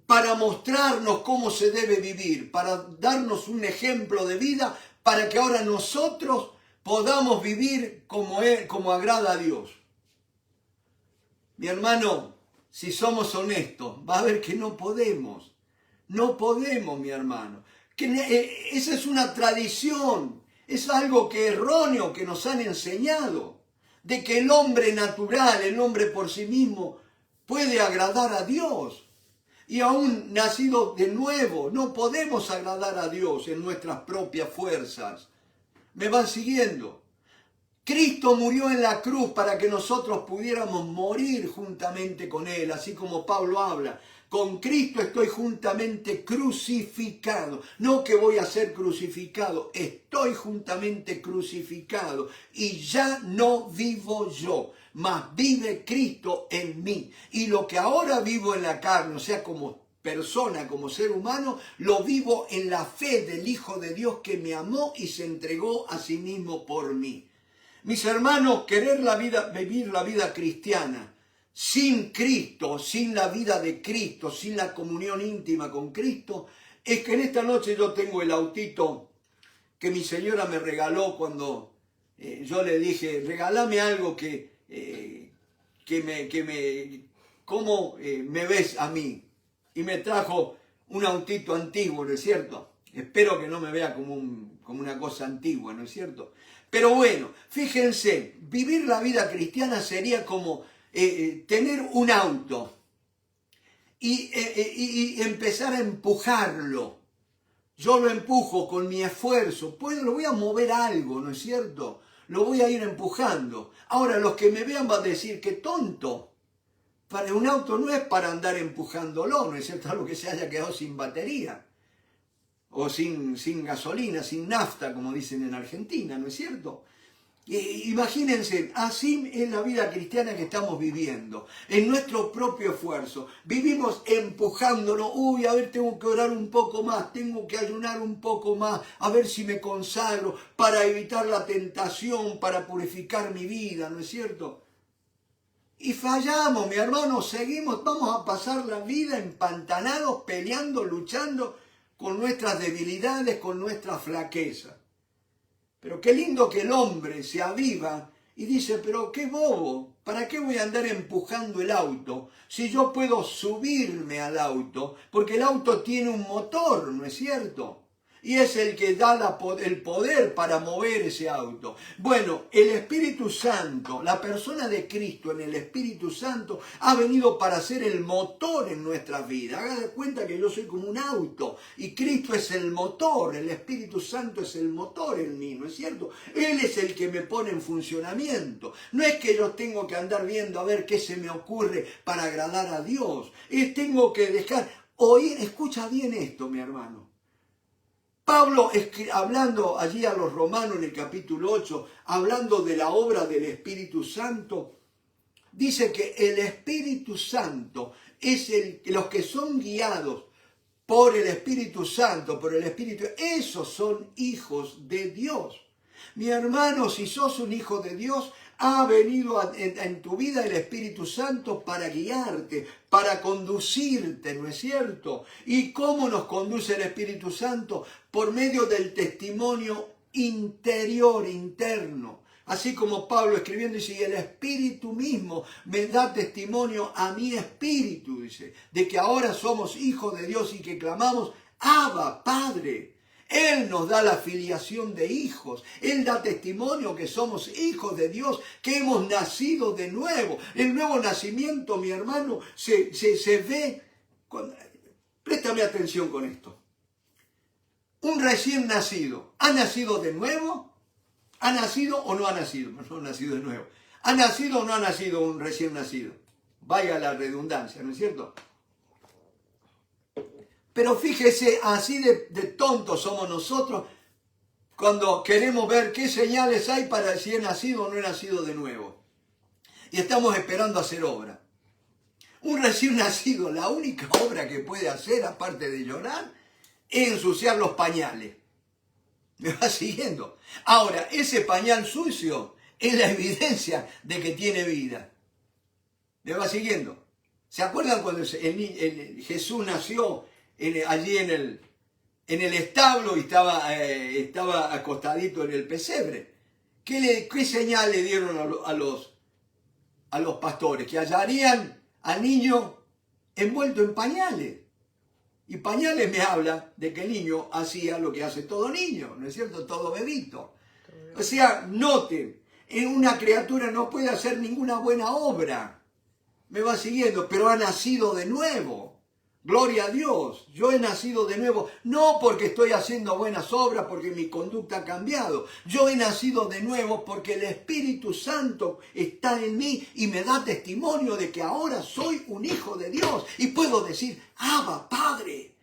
para mostrarnos cómo se debe vivir, para darnos un ejemplo de vida, para que ahora nosotros podamos vivir como Él, como agrada a Dios. Mi hermano, si somos honestos, va a ver que no podemos. No podemos, mi hermano. Esa es una tradición, es algo que erróneo que nos han enseñado, de que el hombre natural, el hombre por sí mismo, puede agradar a Dios. Y aún nacido de nuevo, no podemos agradar a Dios en nuestras propias fuerzas. ¿Me van siguiendo? Cristo murió en la cruz para que nosotros pudiéramos morir juntamente con Él, así como Pablo habla. Con Cristo estoy juntamente crucificado. No que voy a ser crucificado, estoy juntamente crucificado. Y ya no vivo yo, mas vive Cristo en mí. Y lo que ahora vivo en la carne, o sea, como persona, como ser humano, lo vivo en la fe del Hijo de Dios que me amó y se entregó a sí mismo por mí. Mis hermanos, querer la vida, vivir la vida cristiana, sin Cristo, sin la vida de Cristo, sin la comunión íntima con Cristo, es que en esta noche yo tengo el autito que mi señora me regaló cuando yo le dije, regálame algo ¿cómo me ves a mí? Y me trajo un autito antiguo, ¿no es cierto? Espero que no me vea como una cosa antigua, ¿no es cierto? Pero bueno, fíjense, vivir la vida cristiana sería como tener un auto y empezar a empujarlo. Yo lo empujo con mi esfuerzo, pues lo voy a mover algo, ¿no es cierto? Lo voy a ir empujando. Ahora, los que me vean van a decir, qué tonto. Para un auto no es para andar empujándolo, ¿no es cierto? Algo que se haya quedado sin batería. O sin gasolina, sin nafta, como dicen en Argentina, ¿no es cierto? Imagínense, así es la vida cristiana que estamos viviendo, en nuestro propio esfuerzo. Vivimos empujándonos, uy, a ver, tengo que orar un poco más, tengo que ayunar un poco más, a ver si me consagro para evitar la tentación, para purificar mi vida, ¿no es cierto? Y fallamos, mi hermano, seguimos, vamos a pasar la vida empantanados, peleando, luchando con nuestras debilidades, con nuestra flaqueza. Pero qué lindo que el hombre se aviva y dice, pero qué bobo, ¿para qué voy a andar empujando el auto si yo puedo subirme al auto? Porque el auto tiene un motor, ¿no es cierto? y es el que da el poder para mover ese auto. Bueno, el Espíritu Santo, la persona de Cristo en el Espíritu Santo ha venido para ser el motor en nuestras vidas. Haga de cuenta que yo soy como un auto y Cristo es el motor, el Espíritu Santo es el motor en mí, ¿no es cierto? Él es el que me pone en funcionamiento. No es que yo tengo que andar viendo a ver qué se me ocurre para agradar a Dios. Tengo que dejar oír, escucha bien esto, mi hermano. Pablo, hablando allí a los romanos en el capítulo 8, hablando de la obra del Espíritu Santo, dice que el Espíritu Santo es los que son guiados por el Espíritu Santo, por el Espíritu, esos son hijos de Dios. Mi hermano, si sos un hijo de Dios, ha venido en tu vida el Espíritu Santo para guiarte, para conducirte, ¿no es cierto? ¿Y cómo nos conduce el Espíritu Santo? Por medio del testimonio interior, interno. Así como Pablo escribiendo dice, y el Espíritu mismo me da testimonio a mi espíritu, dice, de que ahora somos hijos de Dios y que clamamos, Abba, Padre. Él nos da la filiación de hijos. Él da testimonio que somos hijos de Dios, que hemos nacido de nuevo. El nuevo nacimiento, mi hermano, se ve. Préstame atención con esto. Un recién nacido, ¿ha nacido de nuevo? ¿Ha nacido o no ha nacido? No ha nacido de nuevo. ¿Ha nacido o no ha nacido un recién nacido? Vaya la redundancia, ¿no es cierto? Pero fíjese, así de tontos somos nosotros cuando queremos ver qué señales hay para si he nacido o no he nacido de nuevo. Y estamos esperando hacer obra. Un recién nacido, la única obra que puede hacer, aparte de llorar, es ensuciar los pañales. ¿Me va siguiendo? Ahora, ese pañal sucio es la evidencia de que tiene vida. ¿Me va siguiendo? ¿Se acuerdan cuando Jesús nació allí en el establo y estaba acostadito en el pesebre? ¿Qué señal le dieron a los pastores? Que hallarían al niño envuelto en pañales. Y pañales me habla de que el niño hacía lo que hace todo niño, ¿no es cierto? Todo bebito. O sea, noten, una criatura no puede hacer ninguna buena obra. Me va siguiendo, pero ha nacido de nuevo. Gloria a Dios, yo he nacido de nuevo, no porque estoy haciendo buenas obras, porque mi conducta ha cambiado. Yo he nacido de nuevo porque el Espíritu Santo está en mí y me da testimonio de que ahora soy un hijo de Dios. Y puedo decir, Abba, Padre,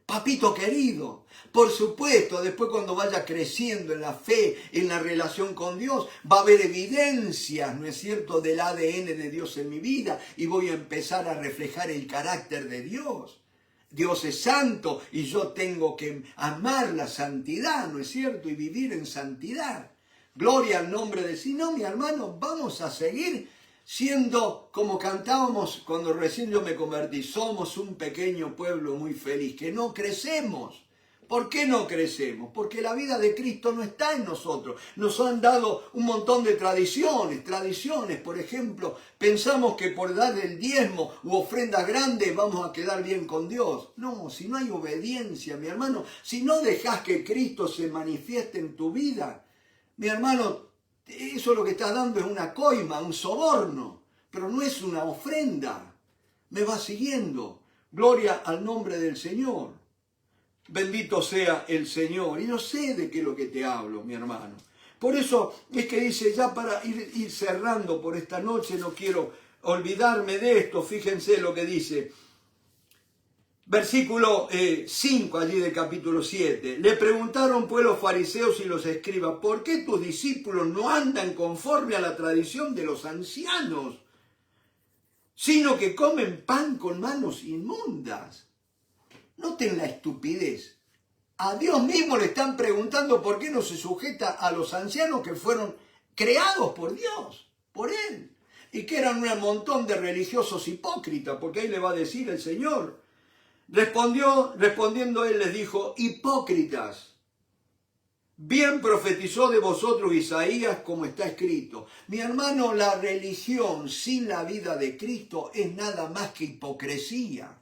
papito querido. Por supuesto, después cuando vaya creciendo en la fe, en la relación con Dios, va a haber evidencias, ¿no es cierto?, del ADN de Dios en mi vida y voy a empezar a reflejar el carácter de Dios. Dios es santo y yo tengo que amar la santidad, ¿no es cierto?, y vivir en santidad. Gloria al nombre de... Si no, mi hermano, vamos a seguir siendo como cantábamos cuando recién yo me convertí. Somos un pequeño pueblo muy feliz, que no crecemos. ¿Por qué no crecemos? Porque la vida de Cristo no está en nosotros. Nos han dado un montón de tradiciones. Por ejemplo, pensamos que por dar el diezmo u ofrendas grandes vamos a quedar bien con Dios. No, si no hay obediencia, mi hermano, si no dejas que Cristo se manifieste en tu vida, mi hermano, eso lo que estás dando es una coima, un soborno, pero no es una ofrenda. Me va siguiendo. Gloria al nombre del Señor. Bendito sea el Señor. Y yo sé de qué es lo que te hablo, mi hermano. Por eso es que dice, ya para ir cerrando por esta noche, no quiero olvidarme de esto. Fíjense lo que dice. Versículo 5 allí del capítulo 7. Le preguntaron pues los fariseos y los escribas, ¿por qué tus discípulos no andan conforme a la tradición de los ancianos, sino que comen pan con manos inmundas? Noten la estupidez. A Dios mismo le están preguntando por qué no se sujeta a los ancianos que fueron creados por Dios, por Él, y que eran un montón de religiosos hipócritas, porque ahí le va a decir el Señor. Respondiendo Él les dijo, hipócritas, bien profetizó de vosotros Isaías como está escrito. Mi hermano, la religión sin la vida de Cristo es nada más que hipocresía.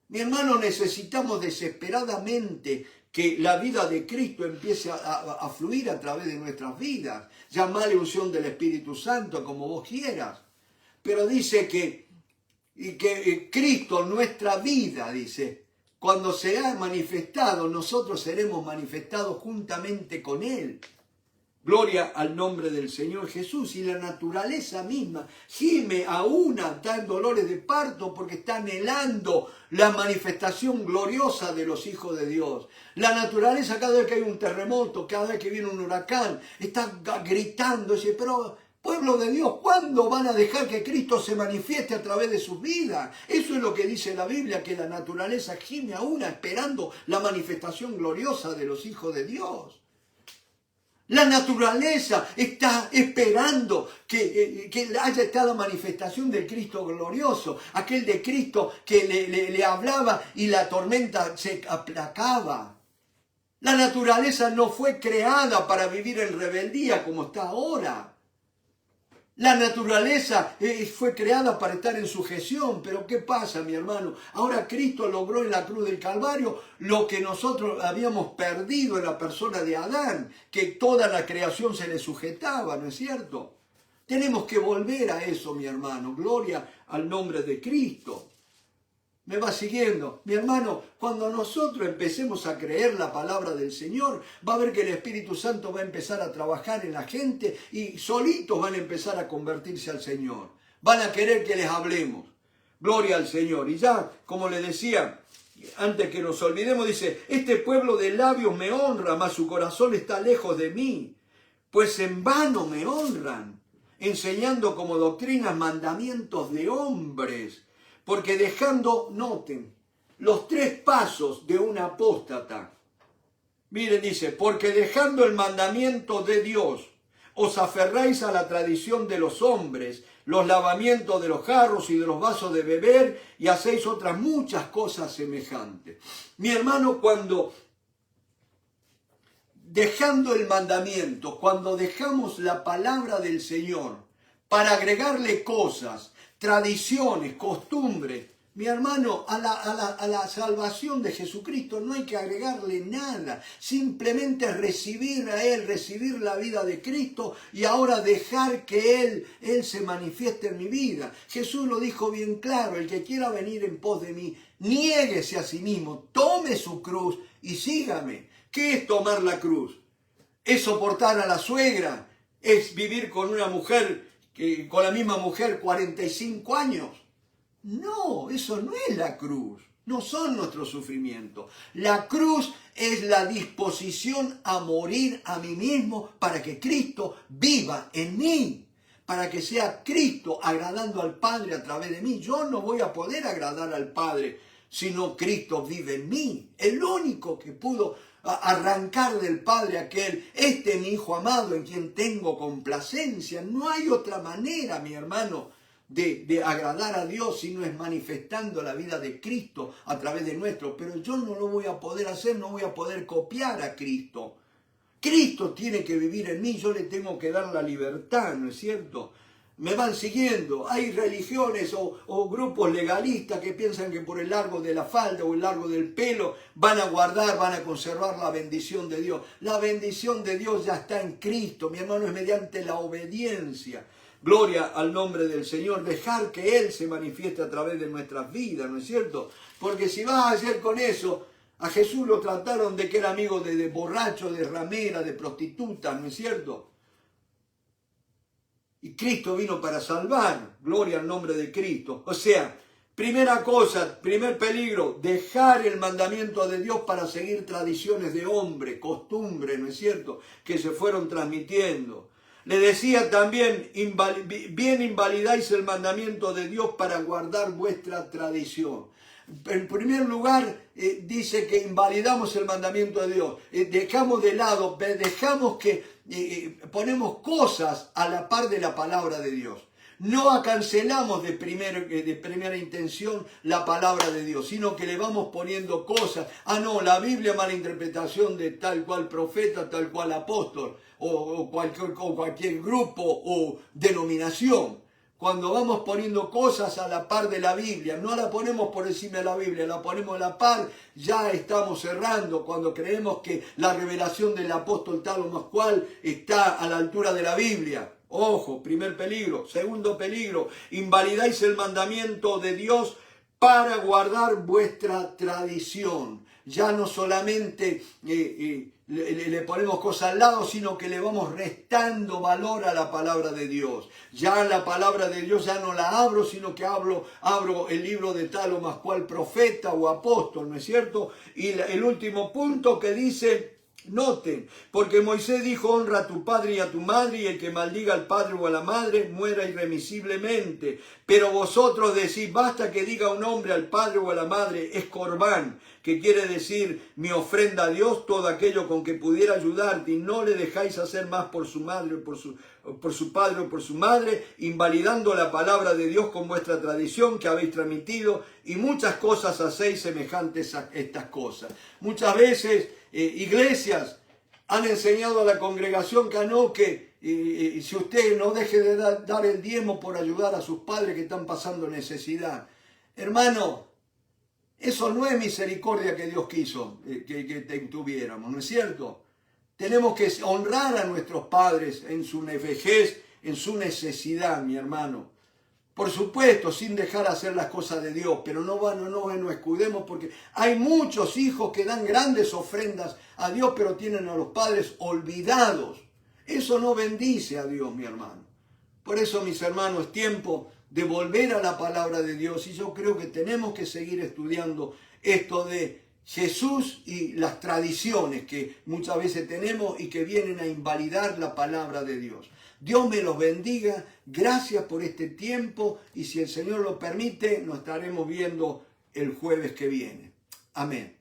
Mi hermano, necesitamos desesperadamente que la vida de Cristo empiece a fluir a través de nuestras vidas. Llamale unción del Espíritu Santo, como vos quieras. Pero dice que Cristo, nuestra vida, dice, cuando se ha manifestado, nosotros seremos manifestados juntamente con Él. Gloria al nombre del Señor Jesús. Y la naturaleza misma gime a una, está en dolores de parto porque está anhelando la manifestación gloriosa de los hijos de Dios. La naturaleza, cada vez que hay un terremoto, cada vez que viene un huracán, está gritando, dice, pero pueblo de Dios, ¿cuándo van a dejar que Cristo se manifieste a través de sus vidas? Eso es lo que dice la Biblia, que la naturaleza gime a una esperando la manifestación gloriosa de los hijos de Dios. La naturaleza está esperando que haya esta manifestación del Cristo glorioso, aquel de Cristo que le hablaba y la tormenta se aplacaba. La naturaleza no fue creada para vivir en rebeldía como está ahora. La naturaleza fue creada para estar en sujeción, pero ¿qué pasa, mi hermano? Ahora Cristo logró en la cruz del Calvario lo que nosotros habíamos perdido en la persona de Adán, que toda la creación se le sujetaba, ¿no es cierto? Tenemos que volver a eso, mi hermano. Gloria al nombre de Cristo. ¿Me va siguiendo? Mi hermano, cuando nosotros empecemos a creer la palabra del Señor, va a ver que el Espíritu Santo va a empezar a trabajar en la gente y solitos van a empezar a convertirse al Señor. Van a querer que les hablemos. Gloria al Señor. Y ya, como le decía, antes que nos olvidemos, dice, este pueblo de labios me honra, mas su corazón está lejos de mí. Pues en vano me honran, enseñando como doctrinas mandamientos de hombres. Porque dejando, noten, los 3 pasos de un apóstata. Miren, dice, porque dejando el mandamiento de Dios, os aferráis a la tradición de los hombres, los lavamientos de los jarros y de los vasos de beber, y hacéis otras muchas cosas semejantes. Mi hermano, cuando dejando el mandamiento, cuando dejamos la palabra del Señor, para agregarle cosas, tradiciones, costumbres. Mi hermano, a la salvación de Jesucristo no hay que agregarle nada. Simplemente recibir a Él, recibir la vida de Cristo y ahora dejar que Él se manifieste en mi vida. Jesús lo dijo bien claro, el que quiera venir en pos de mí, niéguese a sí mismo, tome su cruz y sígame. ¿Qué es tomar la cruz? ¿Es soportar a la suegra? ¿Es vivir con una mujer con la misma mujer 45 años? No, eso no es la cruz, no son nuestros sufrimientos. La cruz es la disposición a morir a mí mismo para que Cristo viva en mí, para que sea Cristo agradando al Padre a través de mí. Yo no voy a poder agradar al Padre si no Cristo vive en mí. El único que pudo arrancar del Padre aquel, este mi Hijo amado en quien tengo complacencia. No hay otra manera, mi hermano, de agradar a Dios si no es manifestando la vida de Cristo a través de nuestro. Pero yo no lo voy a poder hacer, no voy a poder copiar a Cristo. Cristo tiene que vivir en mí, yo le tengo que dar la libertad, ¿no es cierto? Me van siguiendo. Hay religiones o grupos legalistas que piensan que por el largo de la falda o el largo del pelo van a guardar, van a conservar la bendición de Dios. La bendición de Dios ya está en Cristo, mi hermano, es mediante la obediencia. Gloria al nombre del Señor. Dejar que Él se manifieste a través de nuestras vidas, ¿no es cierto? Porque si vas a hacer con eso, a Jesús lo trataron de que era amigo de borracho, de ramera, de prostituta, ¿no es cierto? Y Cristo vino para salvar. Gloria al nombre de Cristo. O sea, primera cosa, primer peligro, dejar el mandamiento de Dios para seguir tradiciones de hombre, costumbres, ¿no es cierto?, que se fueron transmitiendo. Le decía también, bien invalidáis el mandamiento de Dios para guardar vuestra tradición. En primer lugar, dice que invalidamos el mandamiento de Dios. Dejamos de lado, dejamos que ponemos cosas a la par de la palabra de Dios. No cancelamos de primera intención la palabra de Dios, sino que le vamos poniendo cosas. Ah, no, la Biblia, mala interpretación de tal cual profeta, tal cual apóstol, o cualquier grupo o denominación. cuando vamos poniendo cosas a la par de la Biblia, no la ponemos por encima de la Biblia, la ponemos a la par, ya estamos errando cuando creemos que la revelación del apóstol tal o más cual está a la altura de la Biblia. Ojo, primer peligro. Segundo peligro, invalidáis el mandamiento de Dios para guardar vuestra tradición. Ya no solamente le ponemos cosas al lado, sino que le vamos restando valor a la palabra de Dios. Ya la palabra de Dios ya no la abro, sino que abro el libro de tal o más cual profeta o apóstol, ¿no es cierto? Y el último punto que dice, noten, porque Moisés dijo, honra a tu padre y a tu madre, y el que maldiga al padre o a la madre muera irremisiblemente. Pero vosotros decís, basta que diga un hombre al padre o a la madre, es corbán, que quiere decir mi ofrenda a Dios, todo aquello con que pudiera ayudarte, y no le dejáis hacer más por su madre o por su padre o por su madre, invalidando la palabra de Dios con vuestra tradición que habéis transmitido, y muchas cosas hacéis semejantes a estas cosas. Muchas veces iglesias han enseñado a la congregación que si usted no deje de dar el diezmo por ayudar a sus padres que están pasando necesidad. Hermano, eso no es misericordia que Dios quiso que tuviéramos, ¿no es cierto? Tenemos que honrar a nuestros padres en su vejez, en su necesidad, mi hermano. Por supuesto, sin dejar hacer las cosas de Dios, pero no nos escudemos porque hay muchos hijos que dan grandes ofrendas a Dios, pero tienen a los padres olvidados. Eso no bendice a Dios, mi hermano. Por eso, mis hermanos, es tiempo de volver a la palabra de Dios, y yo creo que tenemos que seguir estudiando esto de Jesús y las tradiciones que muchas veces tenemos y que vienen a invalidar la palabra de Dios. Dios me los bendiga, gracias por este tiempo, y si el Señor lo permite, nos estaremos viendo el jueves que viene. Amén.